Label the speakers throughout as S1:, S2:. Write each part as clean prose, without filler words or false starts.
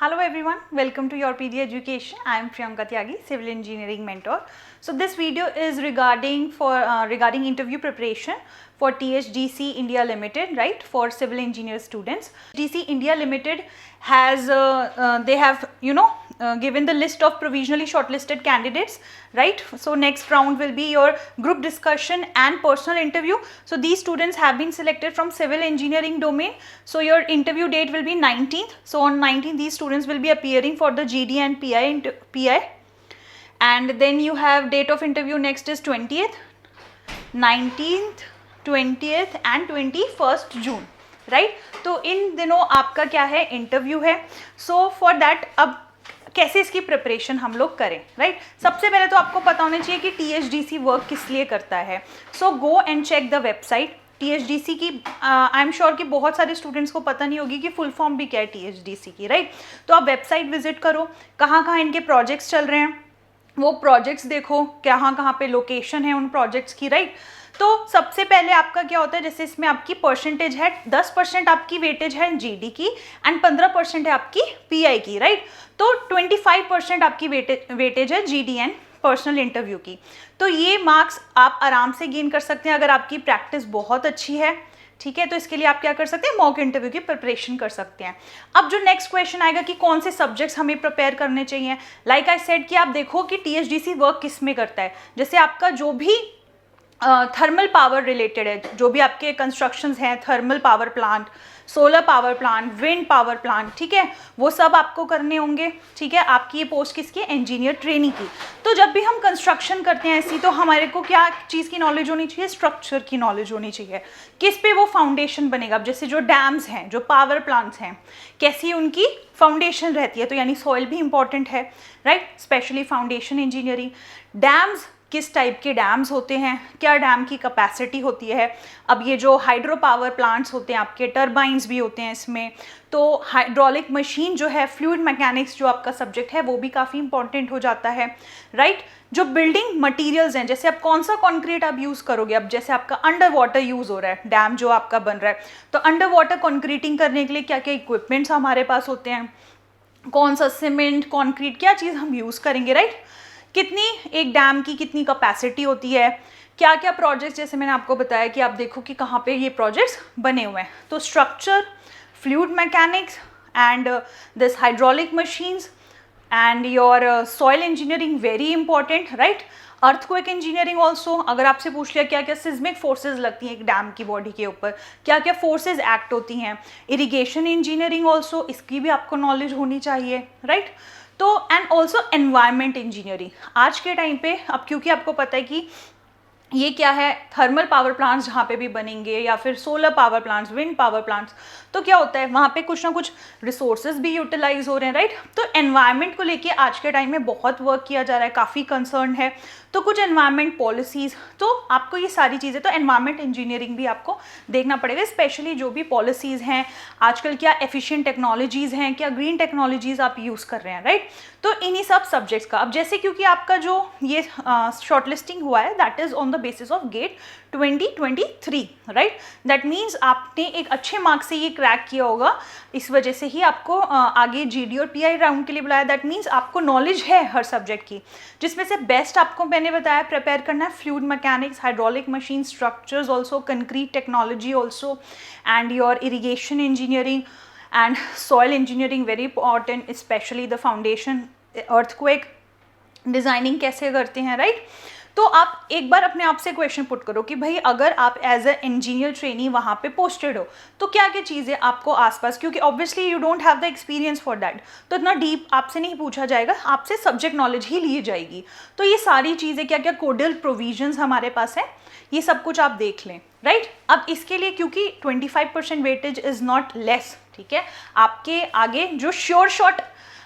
S1: Hello everyone, welcome to Your PD Education. I am Priyanka Tyagi, Civil Engineering Mentor. So this video is regarding interview preparation for THDC India Limited, right, for civil engineer students. THDC India Limited has given the list of provisionally shortlisted candidates, right? So next round will be your group discussion and personal interview. So these students have been selected from civil engineering domain. So your interview date will be 19th. So on 19th these students will be appearing for the GD and PI. And then you have date of interview next is 20th, 19th, 20th and 21st June, right? तो इन दिनों आपका क्या है, interview है. So for that अब कैसे इसकी preparation हम लोग करें, राइट? सबसे पहले तो आपको पता होना चाहिए कि THDC वर्क किस लिए करता है. So go and check the website THDC की. आई एम श्योर कि बहुत सारे स्टूडेंट्स को पता नहीं होगी कि फुल फॉर्म भी क्या है THDC की, राइट? तो आप वेबसाइट विजिट करो, कहाँ कहाँ इनके प्रोजेक्ट्स चल रहे हैं वो प्रोजेक्ट्स देखो, कहाँ कहाँ पे लोकेशन है उन प्रोजेक्ट्स की, राइट? तो सबसे पहले आपका क्या होता है, जैसे इसमें आपकी परसेंटेज है 10% आपकी वेटेज है GD की एंड 15% है आपकी PI की, राइट? तो 25% आपकी वेटेज है GD एंड पर्सनल इंटरव्यू की. तो ये मार्क्स आप आराम से गेन कर सकते हैं अगर आपकी प्रैक्टिस बहुत अच्छी है, ठीक है? तो इसके लिए आप क्या कर सकते हैं, मॉक इंटरव्यू की प्रिपरेशन कर सकते हैं. अब जो नेक्स्ट क्वेश्चन आएगा कि कौन से सब्जेक्ट्स हमें प्रिपेयर करने चाहिए, लाइक आई सेड कि आप देखो कि THDC वर्क किस में करता है. जैसे आपका जो भी थर्मल पावर रिलेटेड है, जो भी आपके कंस्ट्रक्शंस हैं, thermal power plant, solar power plant, wind power plant, ठीक है, वो सब आपको करने होंगे, ठीक है? आपकी ये पोस्ट किसकी, इंजीनियर ट्रेनी की. तो जब भी हम कंस्ट्रक्शन करते हैं ऐसी, तो हमारे को क्या चीज़ की नॉलेज होनी चाहिए, स्ट्रक्चर की नॉलेज होनी चाहिए, किस पे वो फाउंडेशन बनेगा. अब जैसे जो डैम्स हैं, जो पावर प्लांट्स हैं, कैसी उनकी फाउंडेशन रहती है, तो यानी सॉइल भी इंपॉर्टेंट है, right? Specially foundation engineering. Dams किस टाइप के डैम्स होते हैं, क्या डैम की कैपेसिटी होती है. अब ये जो हाइड्रो पावर प्लांट्स होते हैं आपके, टर्बाइंस भी होते हैं इसमें. तो हाइड्रोलिक मशीन जो है, फ्लूइड मैकेनिक्स जो आपका सब्जेक्ट है, वो भी काफ़ी इंपॉर्टेंट हो जाता है, राइट? जो बिल्डिंग मटेरियल्स हैं, जैसे आप कौन सा कॉन्क्रीट आप यूज़ करोगे. अब जैसे आपका अंडर वाटर यूज़ हो रहा है, डैम जो आपका बन रहा है, तो अंडर वाटर कॉन्क्रीटिंग करने के लिए क्या क्या इक्विपमेंट्स हमारे पास होते हैं, कौन सा सीमेंट, कॉन्क्रीट, क्या चीज़ हम यूज़ करेंगे, राइट? कितनी एक डैम की कितनी कैपेसिटी होती है, क्या क्या प्रोजेक्ट्स, जैसे मैंने आपको बताया कि आप देखो कि कहाँ पे ये प्रोजेक्ट्स बने हुए हैं. तो structure, fluid mechanics and this hydraulic machines and your soil engineering very important, right? Earthquake engineering also. अगर आपसे पूछ लिया क्या क्या सिस्मिक फोर्सेज लगती हैं एक डैम की बॉडी के ऊपर, क्या क्या फोर्सेज एक्ट होती हैं. इरिगेशन इंजीनियरिंग ऑल्सो, इसकी भी आपको नॉलेज होनी चाहिए, राइट? तो एंड ऑल्सो एनवायरनमेंट इंजीनियरिंग. आज के टाइम पे अब क्योंकि आपको पता है कि ये क्या है, थर्मल पावर प्लांट्स जहाँ पे भी बनेंगे या फिर solar power plants, wind power plants, तो क्या होता है वहाँ पे कुछ ना कुछ रिसोर्सेज भी यूटिलाइज हो रहे हैं, राइट? तो एनवायरनमेंट को लेके आज के टाइम में बहुत वर्क किया जा रहा है, काफ़ी कंसर्न है. तो कुछ एनवायरनमेंट पॉलिसीज़, तो आपको ये सारी चीज़ें, तो एनवायरनमेंट इंजीनियरिंग भी आपको देखना पड़ेगा. स्पेशली जो भी पॉलिसीज़ हैं आजकल, क्या एफिशिएंट टेक्नोलॉजीज़ हैं, क्या ग्रीन टेक्नोलॉजीज़ आप यूज़ कर रहे हैं, राइट? तो इन्हीं सब सब्जेक्ट्स का. अब जैसे क्योंकि आपका जो ये शॉर्टलिस्टिंग हुआ है, that is on the basis of GATE 2023, right? That means आपने एक अच्छे मार्क्स से ये क्रैक किया होगा, इस वजह से ही आपको आगे GD और PI राउंड के लिए बुलाया. दैट मीन्स आपको नॉलेज है हर सब्जेक्ट की, जिसमें से बेस्ट आपको मैंने बताया प्रिपेयर करना है fluid mechanics, hydraulic machine, structures also, concrete technology also and your irrigation engineering and soil engineering very important, specially the foundation, earthquake designing कैसे करते हैं, राइट? तो आप एक बार अपने आप से क्वेश्चन पुट करो कि भाई अगर आप एज ए इंजीनियर ट्रेनी वहाँ पे पोस्टेड हो, तो क्या क्या चीज़ें आपको आसपास, क्योंकि obviously you don't have the experience for that, तो इतना डीप आपसे नहीं पूछा जाएगा, आपसे सब्जेक्ट नॉलेज ही ली जाएगी. तो ये सारी चीज़ें, क्या क्या कोडल प्रोविजंस हमारे पास है, ये सब कुछ आप देख लें, राइट? अब इसके लिए क्योंकि 25% वेटेज इज़ नॉट लेस, ठीक है? आपके आगे जो श्योर शॉट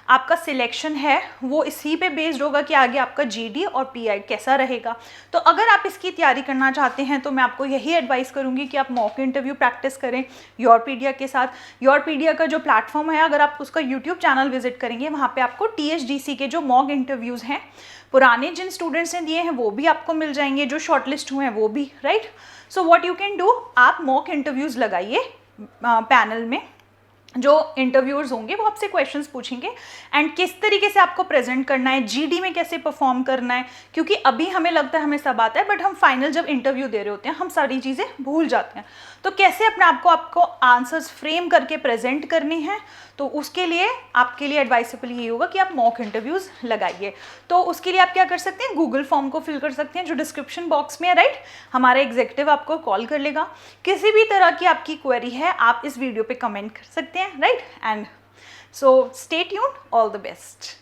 S1: आपका सिलेक्शन है वो इसी पे बेस्ड होगा कि आगे आपका GD और PI कैसा रहेगा. तो अगर आप इसकी तैयारी करना चाहते हैं तो मैं आपको यही एडवाइस करूंगी कि आप मॉक इंटरव्यू प्रैक्टिस करें योरपीडिया के साथ. योरपीडिया का जो प्लेटफॉर्म है, अगर आप उसका यूट्यूब चैनल विजिट करेंगे, वहाँ पे आपको THDC के जो मॉक इंटरव्यूज़ हैं, पुराने जिन स्टूडेंट्स ने दिए हैं वो भी आपको मिल जाएंगे, जो शॉर्टलिस्ट हुए हैं वो भी, right? So what you can do, आप मॉक इंटरव्यूज़ लगाइए पैनल में, जो इंटरव्यूअर्स होंगे वो आपसे क्वेश्चंस पूछेंगे एंड किस तरीके से आपको प्रेजेंट करना है, जीडी में कैसे परफॉर्म करना है, क्योंकि अभी हमें लगता है हमें सब आता है बट हम फाइनल जब इंटरव्यू दे रहे होते हैं हम सारी चीज़ें भूल जाते हैं। तो कैसे अपने आपको आंसर्स फ्रेम करके प्रेजेंट करने हैं, तो उसके लिए आपके लिए एडवाइसेबल ये होगा कि आप मॉक इंटरव्यूज़ लगाइए। तो उसके लिए आप क्या कर सकते हैं, गूगल फॉर्म को फिल कर सकते हैं जो डिस्क्रिप्शन बॉक्स में है, राइट। हमारा एग्जीक्यूटिव आपको कॉल कर लेगा। किसी भी तरह की आपकी क्वेरी है आप इस वीडियो पे कमेंट कर सकते हैं, right. And so stay tuned, all the best.